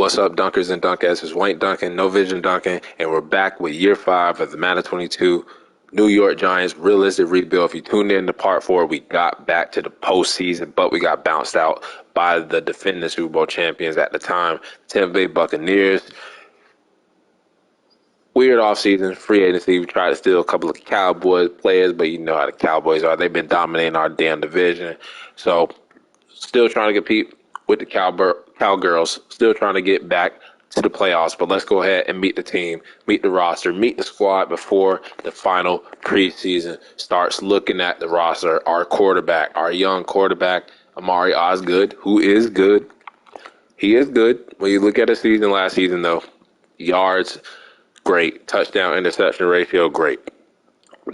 What's up, Dunkers and Dunkettes? It's Wayne Duncan, No Vision Duncan, and we're back with year 5 of the Madden 22 New York Giants realistic rebuild. If you tuned in to part 4, we got back to the postseason, but we got bounced out by the defending Super Bowl champions at the time, Tampa Bay Buccaneers. Weird offseason, free agency. We tried to steal a couple of Cowboys players, but you know how the Cowboys are. They've been dominating our damn division. So, still trying to compete with the Cowgirls, still trying to get back to the playoffs. But let's go ahead and meet the team, meet the roster, meet the squad before the final preseason starts. Looking at the roster, our quarterback, our young quarterback, Amari Osgood, who is good. He is good. When you look at his season last season, though, yards, great. Touchdown interception ratio, great.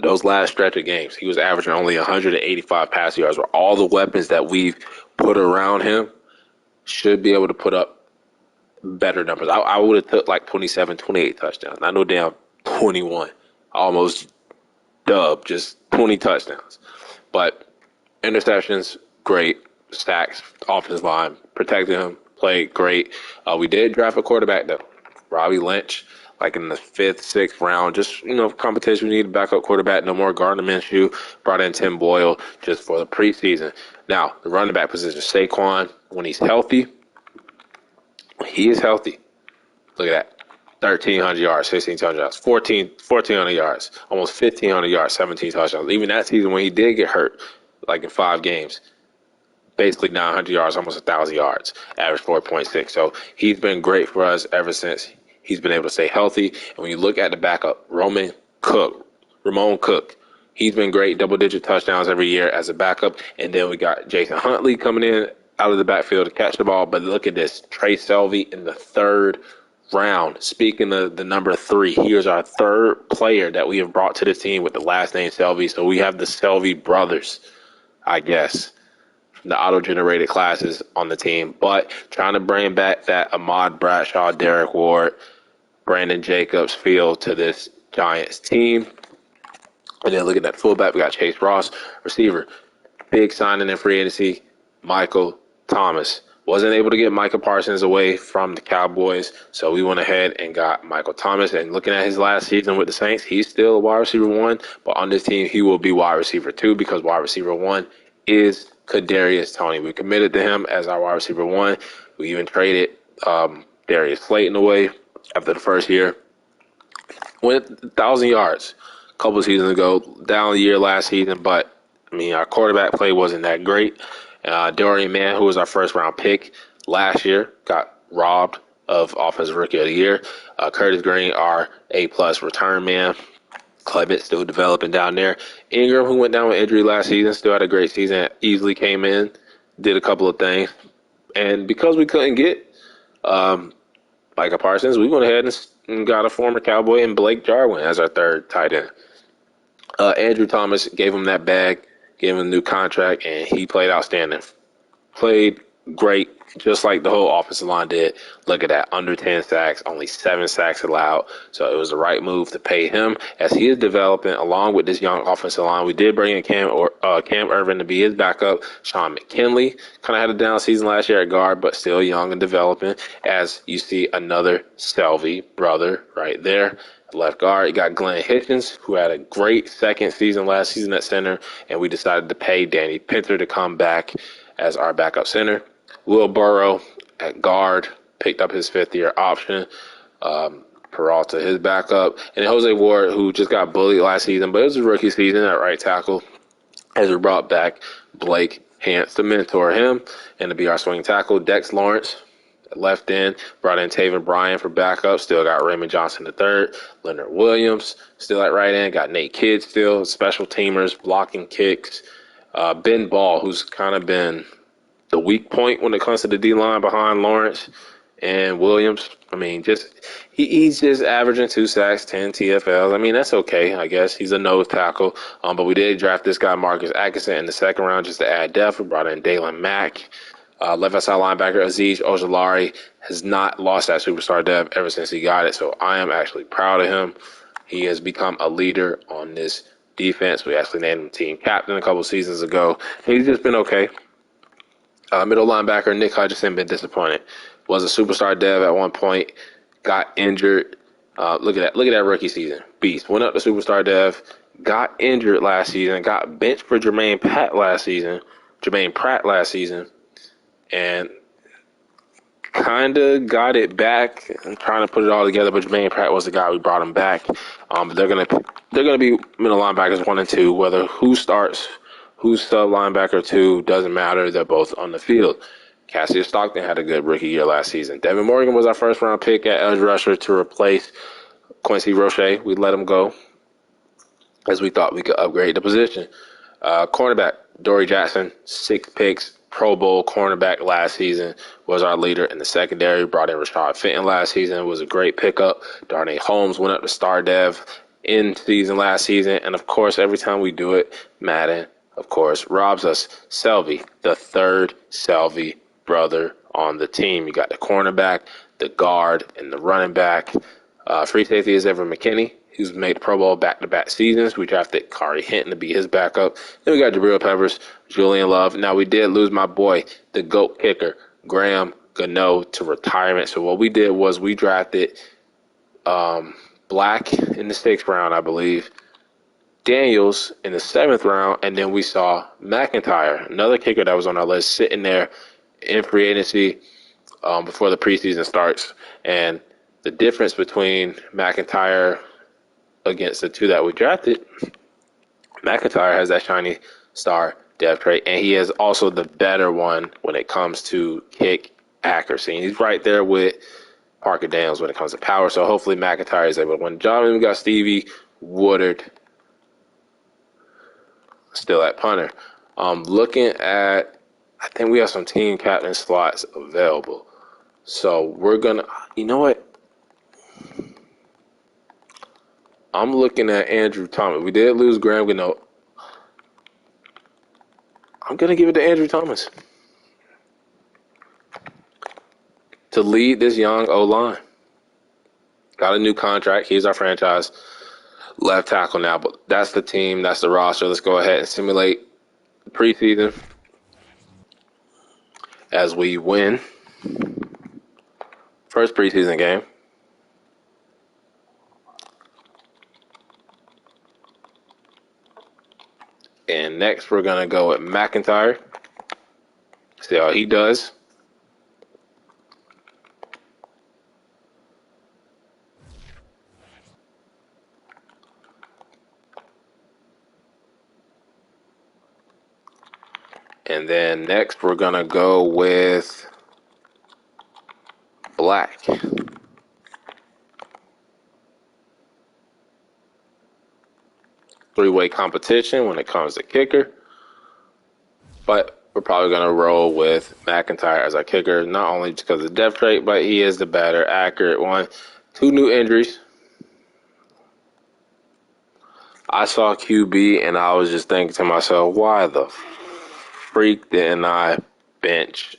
Those last stretch of games, he was averaging only 185 pass yards. Where all the weapons that we've put around him should be able to put up better numbers. I would have took like 27, 28 touchdowns. Not no damn 21. Almost dub, just 20 touchdowns. But interceptions, great. Sacks, offensive line, protected him, played great. We did draft a quarterback, though. Robbie Lynch, like in the 5th, 6th round. Just, competition. We need a backup quarterback. No more Gardner Minshew. Brought in Tim Boyle just for the preseason. Now, the running back position, Saquon, when he's healthy, he is healthy. Look at that. 1,300 yards, 1,600 yards, 1,400 yards, almost 1,500 yards, 17 touchdowns. Even that season when he did get hurt, like in 5 games, basically 900 yards, almost 1,000 yards, average 4.6. So he's been great for us ever since he's been able to stay healthy. And when you look at the backup, Ramon Cook, he's been great, double-digit touchdowns every year as a backup. And then we got Jason Huntley coming in out of the backfield to catch the ball. But look at this, Trey Selvey in the 3rd round. Speaking of the number 3, here's our 3rd player that we have brought to the team with the last name Selvey. So we have the Selvey brothers, I guess, the auto-generated classes on the team. But trying to bring back that Ahmad Bradshaw, Derek Ward, Brandon Jacobs feel to this Giants team. And then looking at the fullback, we got Chase Ross. Receiver, big signing in free agency, Michael Thomas. Wasn't able to get Micah Parsons away from the Cowboys, so we went ahead and got Michael Thomas. And looking at his last season with the Saints, he's still a wide receiver 1, but on this team, he will be wide receiver 2 because wide receiver 1 is Kadarius Toney. We committed to him as our wide receiver 1. We even traded Darius Slayton away after the first year. Went 1,000 yards a couple seasons ago, down the year last season, but our quarterback play wasn't that great. Dorian Mann, who was our first-round pick last year, got robbed of Offensive Rookie of the Year. Curtis Green, our A-plus return man. Clement still developing down there. Ingram, who went down with injury last season, still had a great season. Easily came in, did a couple of things. And because we couldn't get Micah Parsons, we went ahead and got a former Cowboy and Blake Jarwin as our 3rd tight end. Andrew Thomas gave him that bag, gave him a new contract, and he played outstanding. Played great, just like the whole offensive line did. Look at that, under 10 sacks, only 7 sacks allowed. So it was the right move to pay him as he is developing along with this young offensive line. We did bring in Cam Irvin to be his backup. Sean McKinley kind of had a down season last year at guard, but still young and developing. As you see another Selvey brother right there. Left guard, you got Glenn Hitchens, who had a great second season last season at center, and we decided to pay Danny Pinter to come back as our backup center. Will Burrow at guard, picked up his 5th-year option. Peralta, his backup. And Jose Ward, who just got bullied last season, but it was a rookie season at right tackle, as we brought back Blake Hance to mentor him and to be our swing tackle. Dex Lawrence, left end, brought in Taven Bryan for backup. Still got Raymond Johnson III, Leonard Williams still at right end. Got Nate Kidd still, special teamers, blocking kicks. Ben Ball, who's kind of been the weak point when it comes to the D-line behind Lawrence and Williams. He's just averaging 2 sacks, 10 TFLs. That's okay, I guess. He's a nose tackle. But we did draft this guy, Marcus Atkinson, in the 2nd round just to add depth. We brought in Dalen Mack. Left outside linebacker Azeez Ojulari has not lost that superstar depth ever since he got it, so I am actually proud of him. He has become a leader on this defense. We actually named him team captain a couple seasons ago. He's just been okay. Middle linebacker Nick Hutchinson been disappointed. Was a superstar dev at one point, got injured. Look at that rookie season. Beast went up to superstar dev, got injured last season, got benched for Jermaine Pratt last season, and kind of got it back and trying to put it all together. But Jermaine Pratt was the guy we brought him back. But they're gonna be middle linebackers 1 and 2. Whether who starts, who's sub linebacker 2 doesn't matter. They're both on the field. Cassius Stockton had a good rookie year last season. Devin Morgan was our first round pick at edge rusher to replace Quincy Roche. We let him go as we thought we could upgrade the position. Cornerback, Dory Jackson, 6 picks, Pro Bowl cornerback last season, was our leader in the secondary. Brought in Rashad Fenton last season, was a great pickup. Darnay Holmes went up to star dev in season last season. And, of course, every time we do it, Madden, of course, robs us. Selvey, the third Selvey brother on the team. You got the cornerback, the guard, and the running back. Free safety is Evan McKinney. He's made the Pro Bowl back-to-back seasons. We drafted Kari Hinton to be his backup. Then we got Jabril Peppers, Julian Love. Now, we did lose my boy, the GOAT kicker, Graham Gano, to retirement. So what we did was we drafted Black in the 6th round, I believe, Daniels in the 7th round, and then we saw McIntyre, another kicker that was on our list, sitting there in free agency before the preseason starts. And the difference between McIntyre against the 2 that we drafted, McIntyre has that shiny star dev trait, and he is also the better one when it comes to kick accuracy. And he's right there with Parker Daniels when it comes to power. So hopefully McIntyre is able to win. John, we got Stevie Woodard still at punter. Looking at, I think we have some team captain slots available. So we're going to, you know what? I'm looking at Andrew Thomas. We did lose Graham Gano. I'm going to give it to Andrew Thomas to lead this young O-line. Got a new contract. He's our franchise left tackle now, but that's the team. That's the roster. Let's go ahead and simulate the preseason as we win first preseason game. And next, we're going to go with McIntyre. See how he does. And then next, we're going to go with Black. Three-way competition when it comes to kicker. But we're probably going to roll with McIntyre as our kicker, not only because of the depth trait, but he is the better, accurate one. 2 new injuries. I saw QB, and I was just thinking to myself, why the freak didn't I bench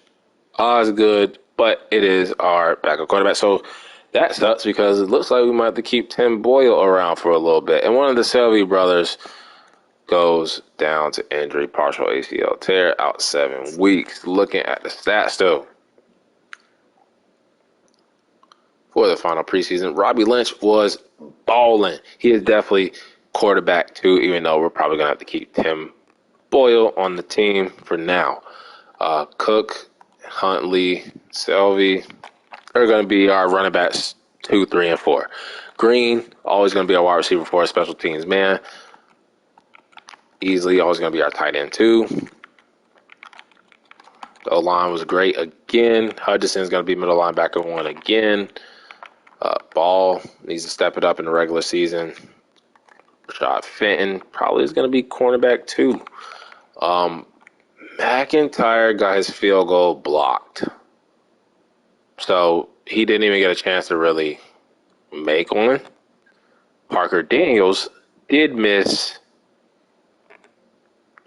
Osgood? But it is our backup quarterback. So that sucks because it looks like we might have to keep Tim Boyle around for a little bit. And one of the Selvey brothers goes down to injury, partial ACL tear, out 7 weeks. Looking at the stats, though, for the final preseason, Robbie Lynch was balling. He is definitely quarterback 2, even though we're probably going to have to keep Tim Boyle on the team for now. Cook, Huntley, Selvey are going to be our running backs 2, 3, and 4. Green, always going to be our wide receiver 4, special teams man. Easily always going to be our tight end 2. The O-line was great again. Hutchinson's going to be middle linebacker 1 again. Ball needs to step it up in the regular season. Rashad Fenton probably is going to be cornerback 2. McIntyre got his field goal blocked. So he didn't even get a chance to really make one. Parker Daniels did miss.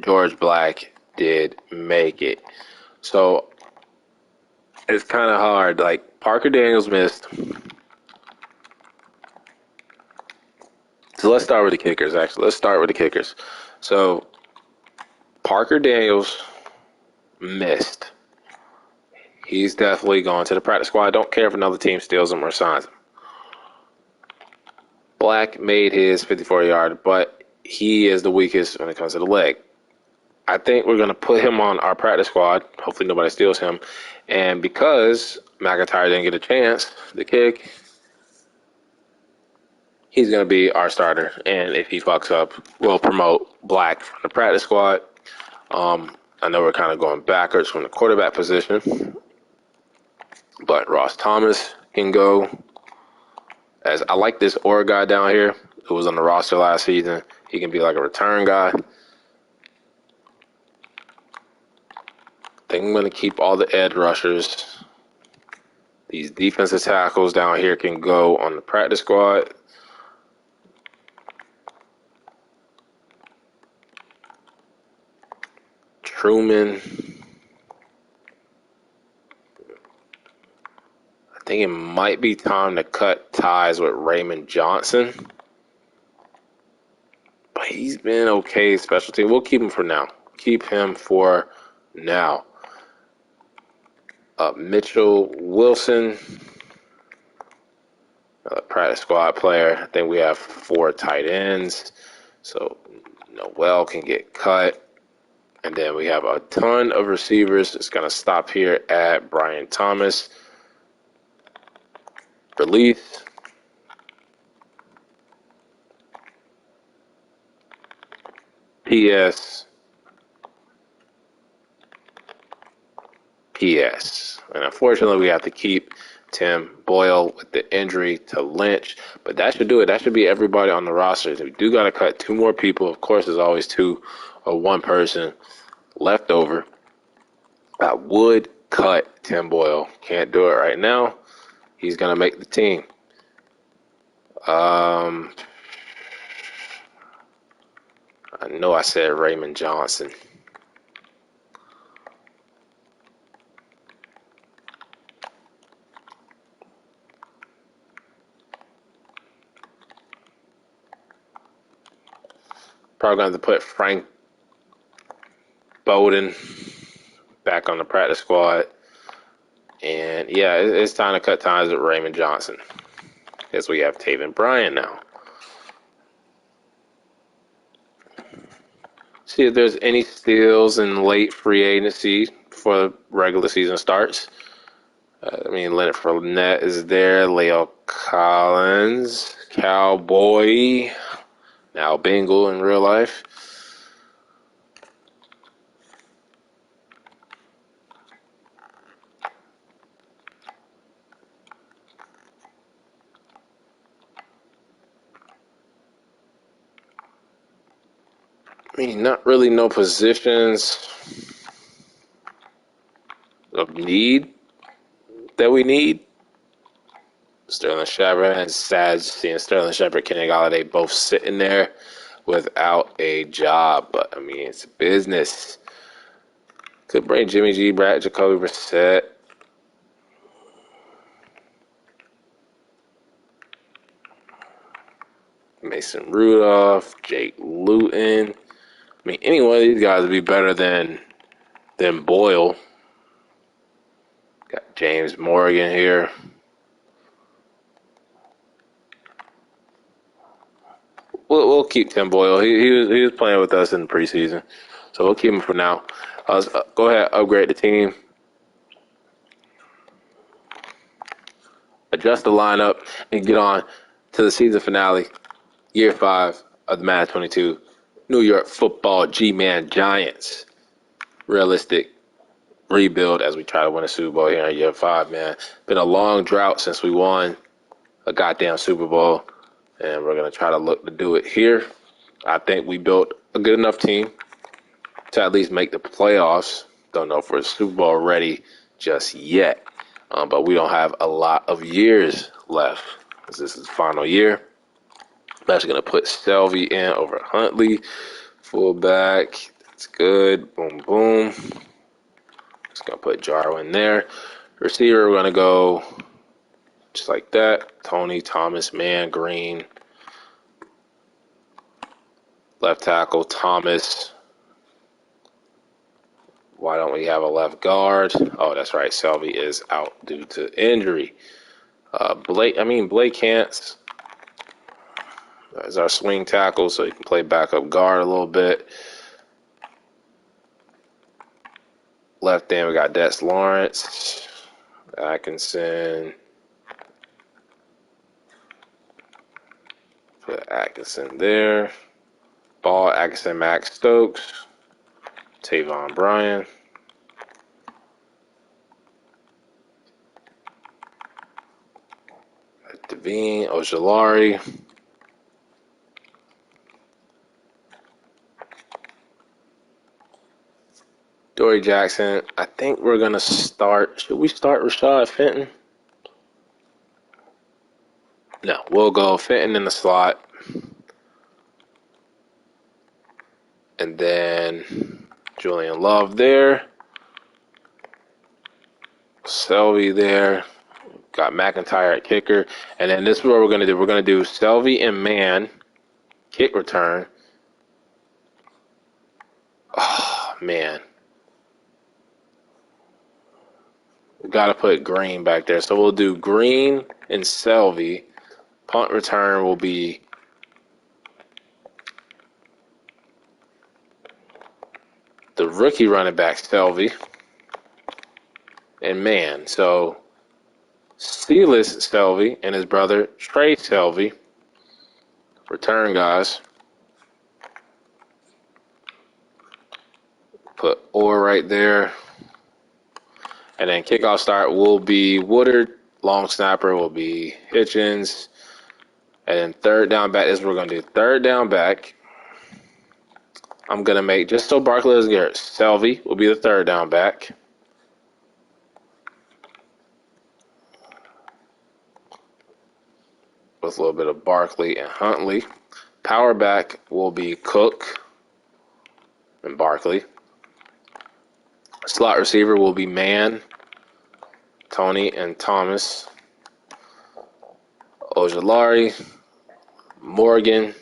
George Black did make it. So it's kind of hard. Like, Parker Daniels missed. So let's start with the kickers, actually. Let's start with the kickers. So Parker Daniels missed. He's definitely going to the practice squad. I don't care if another team steals him or signs him. Black made his 54-yard, but he is the weakest when it comes to the leg. I think we're going to put him on our practice squad. Hopefully nobody steals him. And because McIntyre didn't get a chance to kick, he's going to be our starter. And if he fucks up, we'll promote Black from the practice squad. I know we're kind of going backwards from the quarterback position, but Ross Thomas can go. As I like this Orr guy down here who was on the roster last season. He can be like a return guy. I think I'm going to keep all the edge rushers. These defensive tackles down here can go on the practice squad. Truman. I think it might be time to cut ties with Raymond Johnson. But he's been okay special team. We'll keep him for now. Keep him for now. Mitchell Wilson, practice squad player. I think we have 4 tight ends. So Noel can get cut. And then we have a ton of receivers. It's going to stop here at Brian Thomas. Release. PS. And unfortunately, we have to keep Tim Boyle with the injury to Lynch. But that should do it. That should be everybody on the roster. We do got to cut 2 more people. Of course, there's always 2 or 1 person left over. I would cut Tim Boyle. Can't do it right now. He's going to make the team. I know I said Raymond Johnson. Probably going to have to put Frank Bowden back on the practice squad. And yeah, it's time to cut ties with Raymond Johnson. As we have Taven Bryan now. See if there's any steals in late free agency before the regular season starts. Leonard Fournette is there. Leo Collins. Cowboy. Now Bengal in real life. Not really no positions of need that we need. Sterling Shepard, and sad seeing Sterling Shepard, Kenny Golladay both sitting there without a job. But it's a business. Could bring Jimmy G back, Jacoby Brissett. Mason Rudolph, Jake Luton. Any one of these guys would be better than Boyle. Got James Morgan here. We'll keep Tim Boyle. He was playing with us in the preseason, so we'll keep him for now. Let's go ahead, upgrade the team, adjust the lineup, and get on to the season finale, year 5 of the Madden 22 New York Football G-Man Giants. Realistic rebuild as we try to win a Super Bowl here in year 5, man. Been a long drought since we won a goddamn Super Bowl, and we're going to try to look to do it here. I think we built a good enough team to at least make the playoffs. Don't know if we're Super Bowl ready just yet, but we don't have a lot of years left. This is the final year. I'm actually going to put Selvey in over Huntley. Fullback. That's good. Boom, boom. Just going to put Jarwin there. Receiver, we're going to go just like that. Tony, Thomas, Mann, Green. Left tackle, Thomas. Why don't we have a left guard? Oh, that's right. Selvey is out due to injury. Blake Hance is our swing tackle, so he can play backup guard a little bit. Left end, we got Des Lawrence, Atkinson. Put Atkinson there. Ball, Atkinson, Max Stokes, Tavon Bryan. Devine, Ojolari. Dory Jackson. I think we're going to start. Should we start Rashad Fenton? No, we'll go Fenton in the slot. And then Julian Love there. Selvey there. Got McIntyre at kicker. And then this is what we're going to do. We're going to do Selvey and man. Kick return. Oh, man. We got to put Green back there. So we'll do Green and Selvey. Punt return will be the rookie running back, Selvey. And man, so Silas Selvey and his brother, Trey Selvey. Return guys. Put Orr right there. And then kickoff start will be Woodard. Long snapper will be Hitchens. And then third down back is what we're going to do. Third down back. I'm going to make, just so Barkley doesn't get hurt, Selvey will be the third down back. With a little bit of Barkley and Huntley. Power back will be Cook and Barkley. Slot receiver will be Mann, Tony, and Thomas. Ojolari, Morgan,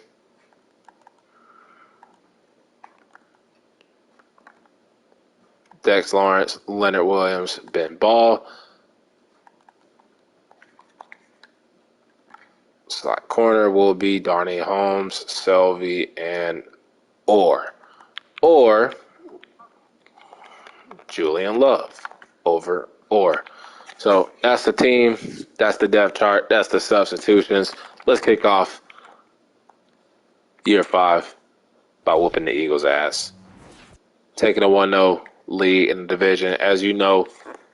Dex Lawrence, Leonard Williams, Ben Ball. Slot corner will be Darnay Holmes, Selvey, and Orr. Or Julian Love over Orr. So that's the team. That's the depth chart. That's the substitutions. Let's kick off year 5 by whooping the Eagles' ass. Taking a 1-0 lead in the division. As you know,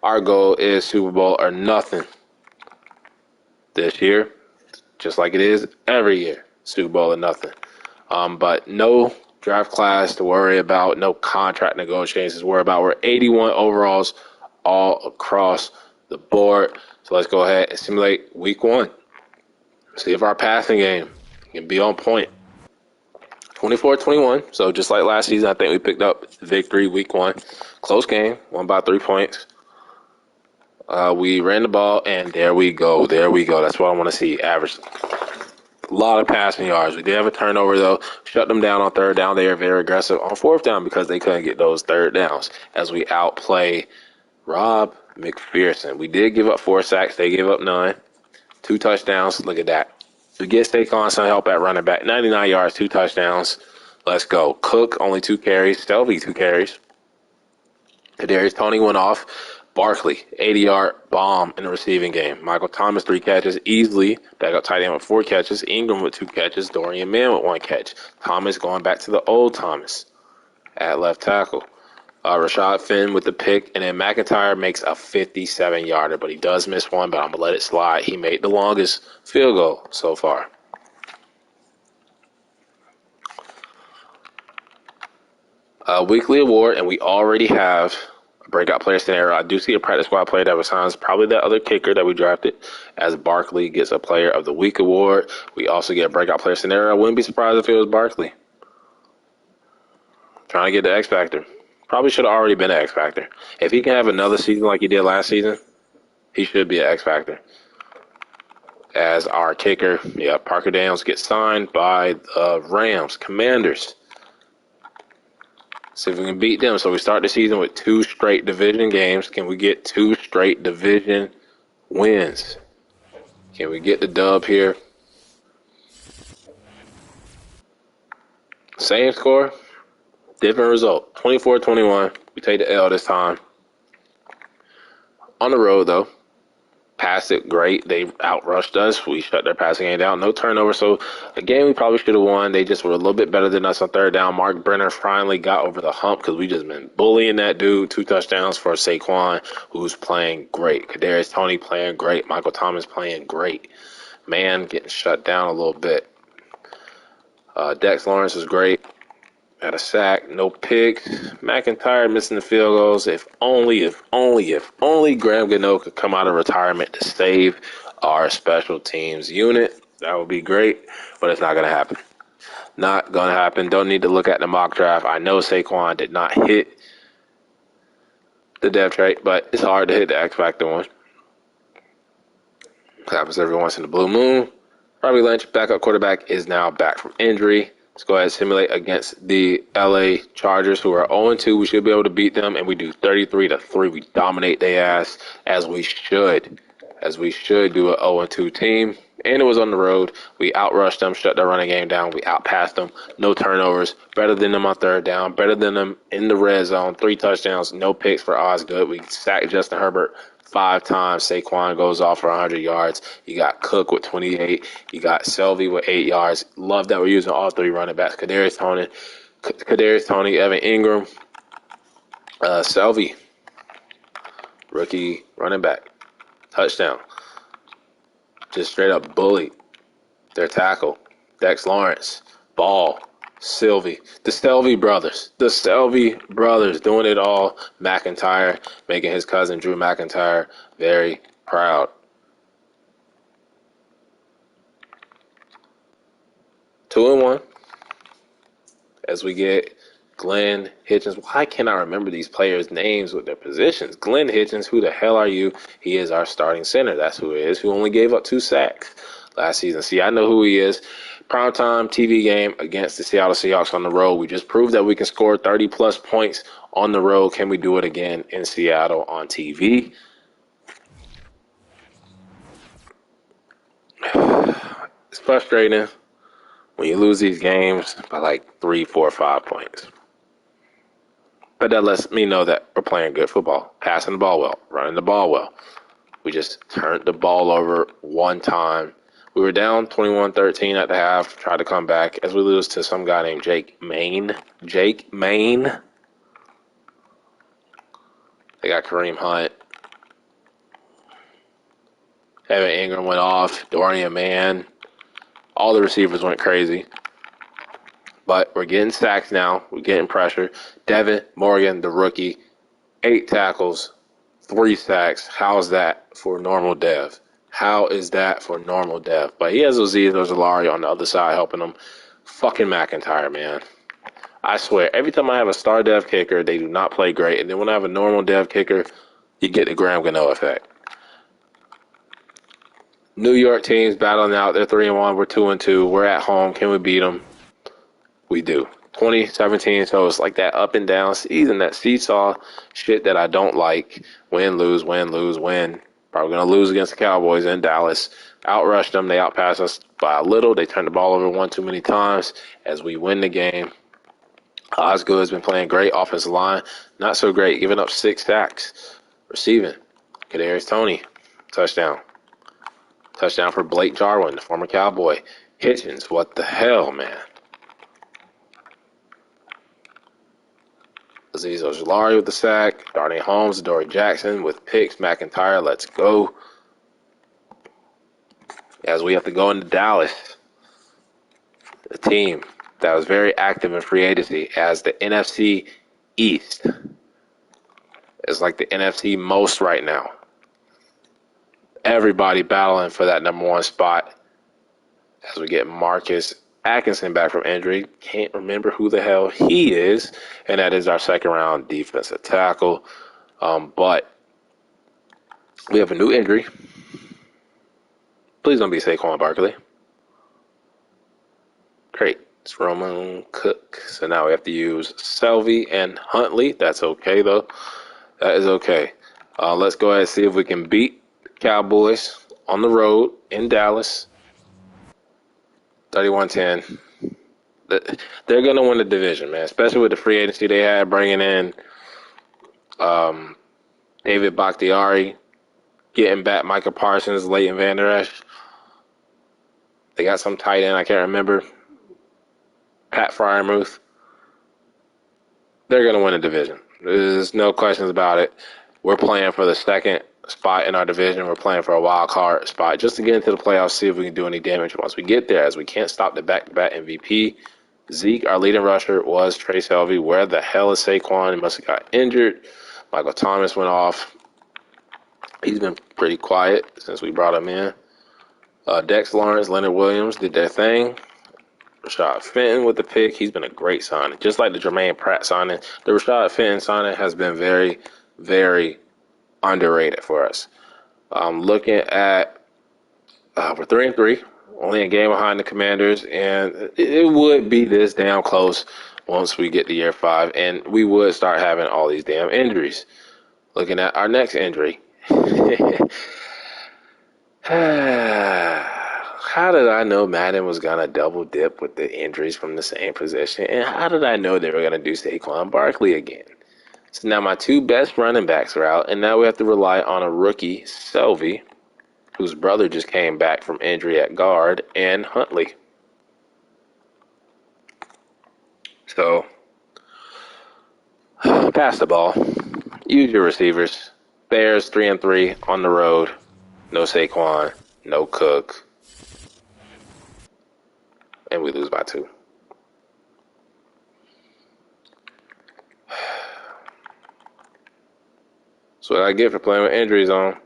our goal is Super Bowl or nothing this year, just like it is every year, Super Bowl or nothing. But no draft class to worry about, no contract negotiations to worry about. We're 81 overalls all across the board. So let's go ahead and simulate week 1. See if our passing game can be on point. 24-21. So just like last season, I think we picked up victory week 1. Close game, won by 3 points. We ran the ball, and there we go. There we go. That's what I want to see. Average. A lot of passing yards. We did have a turnover, though. Shut them down on third down. They are very aggressive on fourth down because they couldn't get those third downs as we outplay Rob McPherson. We did give up 4 sacks. They gave up 9. 2 touchdowns. Look at that. We get Saquon some help at running back. 99 yards, 2 touchdowns. Let's go. Cook, only 2 carries. Selvey, 2 carries. Kadarius Toney went off. Barkley, 80-yard bomb in the receiving game. Michael Thomas, 3 catches. Easily, backup tight end with 4 catches. Ingram with 2 catches. Dorian Mann with 1 catch. Thomas going back to the old Thomas at left tackle. Rashad Finn with the pick. And then McIntyre makes a 57-yarder, but he does miss one, but I'm going to let it slide. He made the longest field goal so far. Weekly award, and we already have a breakout player scenario. I do see a practice squad player that was signed, probably the other kicker that we drafted, as Barkley gets a player of the week award. We also get a breakout player scenario. I wouldn't be surprised if it was Barkley. Trying to get the X Factor. Probably should have already been an X Factor. If he can have another season like he did last season, he should be an X Factor. As our kicker, Parker Daniels gets signed by the Rams. Commanders. See if we can beat them. So we start the season with 2 straight division games. Can we get 2 straight division wins? Can we get the dub here? Same score, different result. 24-21. We take the L this time. On the road, though. Passed it great. They outrushed us. We shut their passing game down. No turnover. So a game we probably should have won. They just were a little bit better than us on third down. Mark Brenner finally got over the hump because we just been bullying that dude. 2 touchdowns for Saquon, who's playing great. Kadarius Toney playing great. Michael Thomas playing great. Man getting shut down a little bit. Dex Lawrence is great. Had a sack, no picks. McIntyre missing the field goals. If only Graham Gano could come out of retirement to save our special teams unit. That would be great, but it's not going to happen. Not going to happen. Don't need to look at the mock draft. I know Saquon did not hit the depth trait, but it's hard to hit the X Factor one. Happens every once in the blue moon. Robbie Lynch, backup quarterback, is now back from injury. Let's go ahead and simulate against the LA Chargers, who are 0-2. We should be able to beat them, and we do 33-3. We dominate their ass, as we should. As we should do an 0-2 team. And it was on the road. We outrushed them, shut their running game down. We outpassed them. No turnovers. Better than them on third down. Better than them in the red zone. 3 touchdowns. No picks for Osgood. We sacked Justin Herbert 5 times. Saquon goes off for 100 yards. You got Cook with 28. You got Selvey with 8 yards. Love that we're using all 3 running backs. Kadarius Toney, Evan Ingram, Selvey, rookie running back. Touchdown. Just straight up bullied their tackle. Dex Lawrence, Ball, Sylvie, the Selvey brothers doing it all. McIntyre making his cousin Drew McIntyre very proud. 2-1 as we get Glenn Hitchens. Why can't I remember these players' names with their positions? Glenn Hitchens, who the hell are you? He is our starting center. That's who it is, who only gave up 2 sacks last season. See, I know who he is. Primetime TV game against the Seattle Seahawks on the road. We just proved that we can score 30-plus points on the road. Can we do it again in Seattle on TV? It's frustrating when you lose these games by like 3, 4, 5 points. But that lets me know that we're playing good football, passing the ball well, running the ball well. We just turned the ball over one time. We were down 21-13 at the half, tried to come back as we lose to some guy named Jake Maine. They got Kareem Hunt. Evan Ingram went off. Dorian Mann. All the receivers went crazy. But we're getting sacks now. We're getting pressure. Devin Morgan, the rookie, 8 tackles, 3 sacks. How's that for normal dev? How is that for normal dev? But he has Azeez Ojulari on the other side helping him. Fucking McIntyre, man. I swear, every time I have a star dev kicker, they do not play great. And then when I have a normal dev kicker, you get the Graham Gano effect. New York teams battling out. They're 3-1. We're 2-2. We're at home. Can we beat them? We do. 2017, so it's like that up and down season, that seesaw shit that I don't like. Win, lose, win, lose, win. Probably going to lose against the Cowboys in Dallas. Outrushed them. They outpassed us by a little. They turned the ball over 1 too many times as we win the game. Osgood's been playing great. Offensive line, not so great. Giving up 6 sacks. Receiving. Kadarius Toney, touchdown. Touchdown for Blake Jarwin, the former Cowboy. Hitchens, what the hell, man? Azeez Ojulari with the sack. Darnay Holmes, Dory Jackson with picks. McIntyre, let's go. As we have to go into Dallas, the team that was very active in free agency as the NFC East is like the NFC most right now. Everybody battling for that number 1 spot as we get Marcus Atkinson back from injury. Can't remember who the hell he is. And that is our second round defensive tackle. But we have a new injury. Please don't be Saquon Barkley. Great. It's Roman Cook. So now we have to use Selvey and Huntley. That's okay, though. That is okay. Let's go ahead and see if we can beat the Cowboys on the road in Dallas. 31-10. They're going to win the division, man, especially with the free agency they had, bringing in David Bakhtiari, getting back Micah Parsons, Leighton Vander Esch. They got some tight end, I can't remember. Pat Fryermuth. They're going to win the division. There's no questions about it. We're playing for the second spot in our division. We're playing for a wild card spot just to get into the playoffs, see if we can do any damage once we get there, as we can't stop the back-to-back MVP. Zeke, our leading rusher, was Trey Selvey. Where the hell is Saquon? He must have got injured. Michael Thomas went off. He's been pretty quiet since we brought him in. Dex Lawrence, Leonard Williams did their thing. Rashad Fenton with the pick. He's been a great signing. Just like the Jermaine Pratt signing, the Rashad Fenton signing has been very, very underrated for us. Looking at, we're 3-3, only a game behind the Commanders, and it would be this damn close once we get to year 5, and we would start having all these damn injuries. Looking at our next injury. How did I know Madden was going to double dip with the injuries from the same position? And how did I know they were going to do Saquon Barkley again? So now my 2 best running backs are out, and now we have to rely on a rookie, Selvey, whose brother just came back from injury at guard, and Huntley. So, pass the ball. Use your receivers. Bears 3-3 on the road. No Saquon, no Cook. And we lose by 2. That's what I get for playing with injuries on.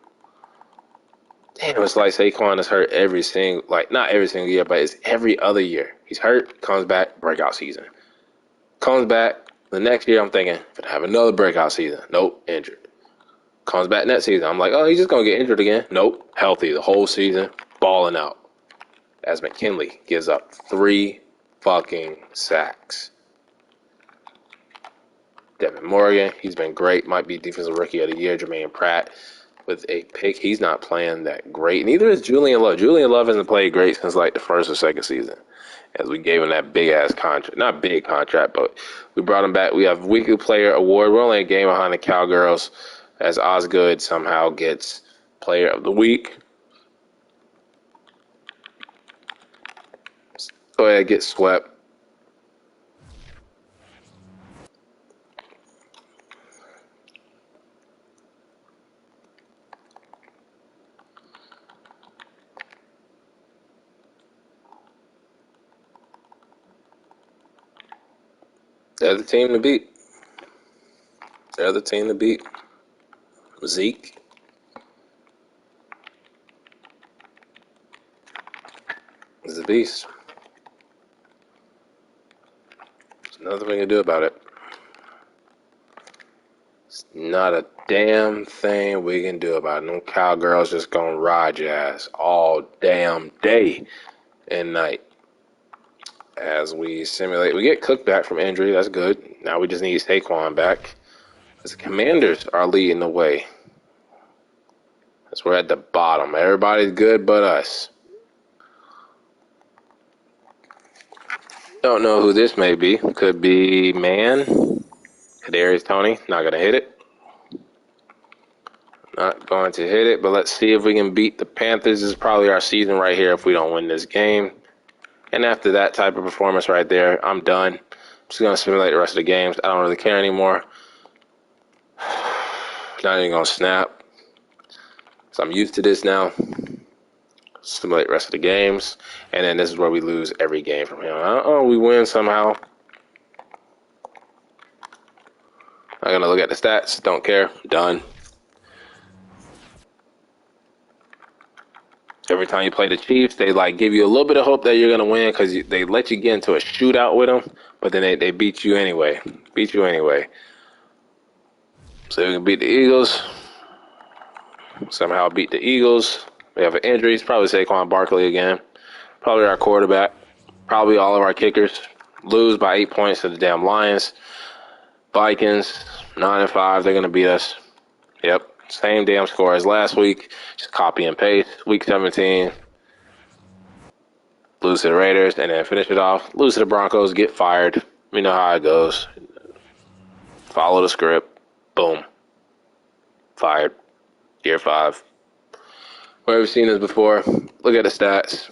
Damn, it's like Saquon is hurt every single, not every single year, but it's every other year. He's hurt, comes back, breakout season. Comes back, the next year I'm thinking, gonna have another breakout season. Nope, injured. Comes back next season, I'm like, oh, he's just gonna get injured again. Nope, healthy the whole season, balling out. As McKinley gives up 3 fucking sacks. Devin Morgan, he's been great. Might be defensive rookie of the year. Jermaine Pratt with a pick. He's not playing that great. Neither is Julian Love. Julian Love hasn't played great since the first or second season, as we gave him that big-ass contract. Not big contract, but we brought him back. We have Weekly Player Award. We're only a game behind the Cowgirls, as Osgood somehow gets Player of the Week. Go ahead, get swept. They're the team to beat. They're the team to beat. Zeke. Is a beast. There's nothing we can do about it. It's not a damn thing we can do about it. No Cowgirls just gonna ride your ass all damn day and night. As we simulate, we get Cook back from injury. That's good. Now we just need Saquon back. As the Commanders are leading the way. As we're at the bottom. Everybody's good but us. Don't know who this may be. Could be Man. Kadarius Toney. Not going to hit it. Not going to hit it. But let's see if we can beat the Panthers. This is probably our season right here if we don't win this game. And after that type of performance right there, I'm done. I'm just going to simulate the rest of the games. I don't really care anymore. Not even going to snap. So I'm used to this now. Simulate the rest of the games. And then this is where we lose every game from here. We win somehow. Not going to look at the stats. Don't care. Done. Every time you play the Chiefs, they give you a little bit of hope that you're going to win because they let you get into a shootout with them, but then they beat you anyway. So we can beat the Eagles. Somehow beat the Eagles. We have an injury. It's probably Saquon Barkley again. Probably our quarterback. Probably all of our kickers lose by 8 points to the damn Lions. Vikings, 9-5. They're going to beat us. Yep. Same damn score as last week. Just copy and paste. Week 17. Lose to the Raiders and then finish it off. Lose to the Broncos. Get fired. You know how it goes. Follow the script. Boom. Fired. Year 5. Where have we seen this before? Look at the stats.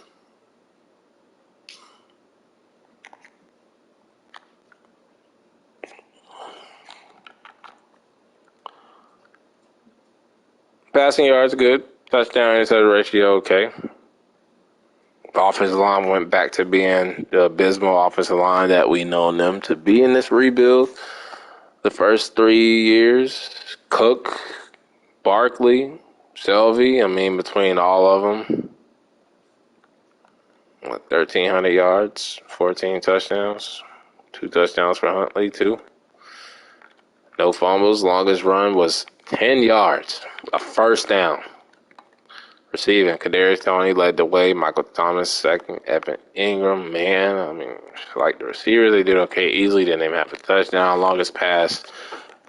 Passing yards good. Touchdown interception ratio okay. Offensive line went back to being the abysmal offensive line that we know them to be in this rebuild. The first 3 years, Cook, Barkley, Shelby, between all of them, 1,300 yards, 14 touchdowns, 2 touchdowns for Huntley, 2. No fumbles. Longest run was 10 yards, a first down. Receiving, Kadarius Toney led the way. Michael Thomas second. Evan Ingram, like the receivers, they did okay. Easily didn't even have a touchdown. Longest pass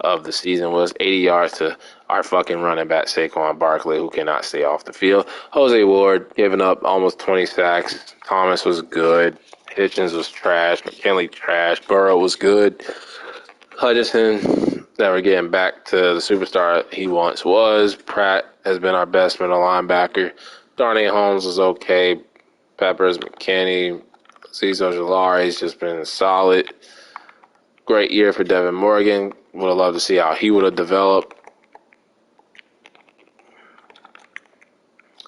of the season was 80 yards to our fucking running back Saquon Barkley, who cannot stay off the field. Jose Ward giving up almost 20 sacks. Thomas was good. Hitchens was trash. McKinley trash. Burrow was good. Hutchinson, never getting back to the superstar he once was. Pratt has been our best middle linebacker. Darnay Holmes was okay. Peppers, McKinney, Cesar Ojulari's just been solid. Great year for Devin Morgan. Would have loved to see how he would have developed.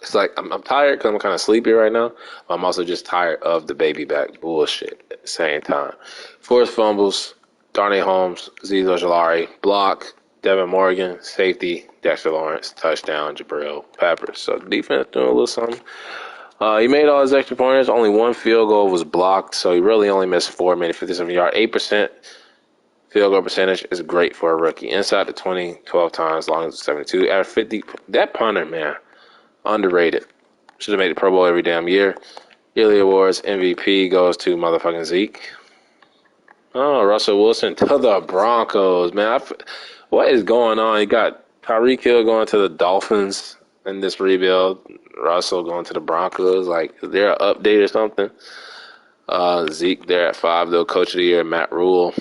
It's like I'm tired because I'm kind of sleepy right now. But I'm also just tired of the baby back bullshit at the same time. Forced fumbles. Darnay Holmes, Azeez Ojulari, block, Devin Morgan, safety, Dexter Lawrence, touchdown, Jabril Peppers. So defense doing a little something. He made all his extra pointers. Only 1 field goal was blocked, so he really only missed 4, made 57 yards. 8% field goal percentage is great for a rookie. Inside the 20, 12 times, long as 72. At 50, that punter, man, underrated. Should have made the Pro Bowl every damn year. Yearly awards, MVP goes to motherfucking Zeke. Oh, Russell Wilson to the Broncos, man. What is going on? You got Tyreek Hill going to the Dolphins in this rebuild. Russell going to the Broncos. Like, is there an update or something? Zeke there at 5, though. Coach of the year, Matt Rule.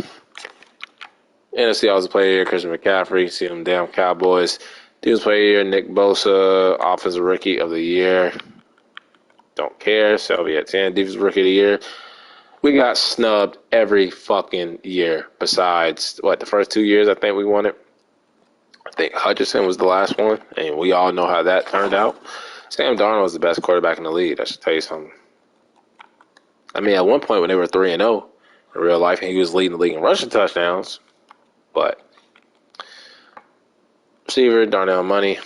NFC Offensive Player of the Year, Christian McCaffrey. See them damn Cowboys. Defensive Player of the Year, Nick Bosa. Offensive Rookie of the Year. Don't care. Shelby at 10. Defensive Rookie of the Year. We got snubbed every fucking year besides, the first 2 years I think we won it. I think Hutchinson was the last one, and we all know how that turned out. Sam Darnold was the best quarterback in the league. I should tell you something. At one point when they were 3-0 in real life, and he was leading the league in rushing touchdowns, but receiver, Darnell Money,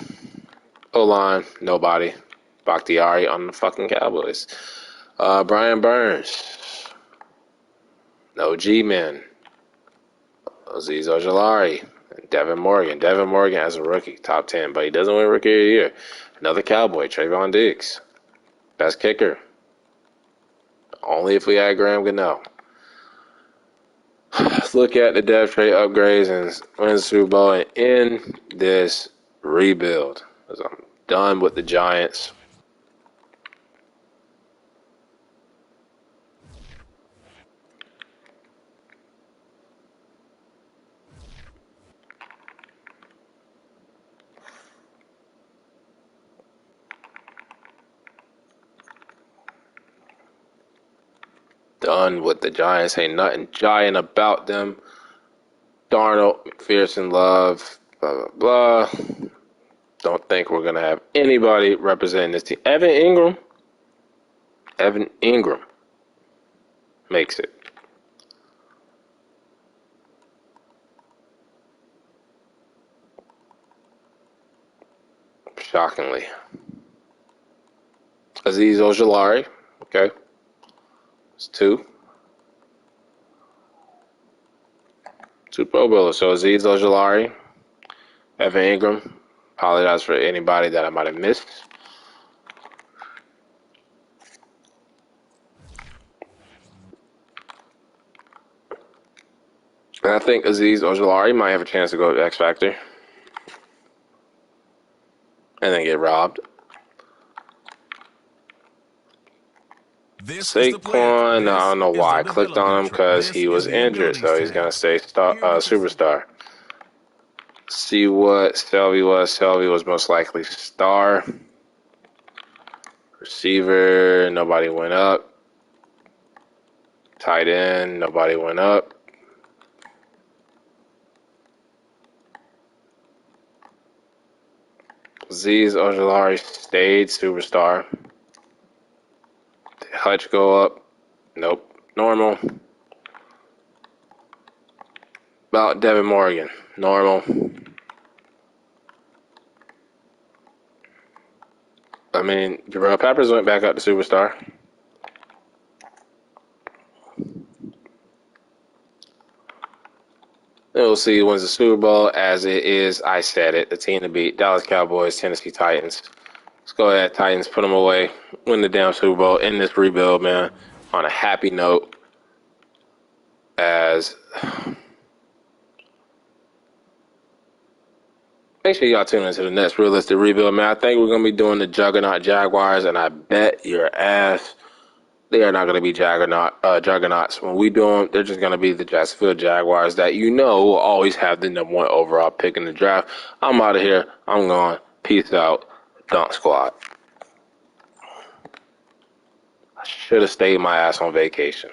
O-line, nobody. Bakhtiari on the fucking Cowboys. Brian Burns. No G-Men. Azeez Ojulari. Devin Morgan. Devin Morgan as a rookie, top 10, but he doesn't win Rookie of the Year. Another Cowboy, Trayvon Diggs. Best kicker. Only if we had Graham Gano. Let's look at the depth trade upgrades and win the Super Bowl and end this rebuild. Because I'm done with the Giants. Done with the Giants. Ain't nothing giant about them. Darnold, McPherson, Love, blah, blah, blah. Don't think we're going to have anybody representing this team. Evan Ingram makes it. Shockingly. Azeez Ojulari. Okay. It's 2. 2 Pro Bowlers. So Azeez Ojulari, Evan Ingram. Apologize for anybody that I might have missed. And I think Aziz Ojolari might have a chance to go to X Factor and then get robbed. Saquon, I don't know why I clicked on him because he was injured, so he's gonna stay superstar. See what Selvey was. Selvey was most likely star. Receiver, nobody went up. Tight end, nobody went up. Aziz Ojolari stayed superstar. Did Hutch go up? Nope. Normal. About Devin Morgan. Normal. I mean, Jabril Peppers went back up to superstar. Then we'll see who wins the Super Bowl. As it is, I said it. The team to beat: Dallas Cowboys, Tennessee Titans. Let's go ahead, Titans. Put them away. Win the damn Super Bowl. End this rebuild, man, on a happy note. As make sure y'all tune into the next realistic rebuild, man. I think we're gonna be doing the Juggernaut Jaguars, and I bet your ass they are not going to be juggernauts. When we do them, they're just going to be the Jacksonville Jaguars that will always have the #1 overall pick in the draft. I'm out of here. I'm gone. Peace out. Dunk Squad. I should have stayed my ass on vacation.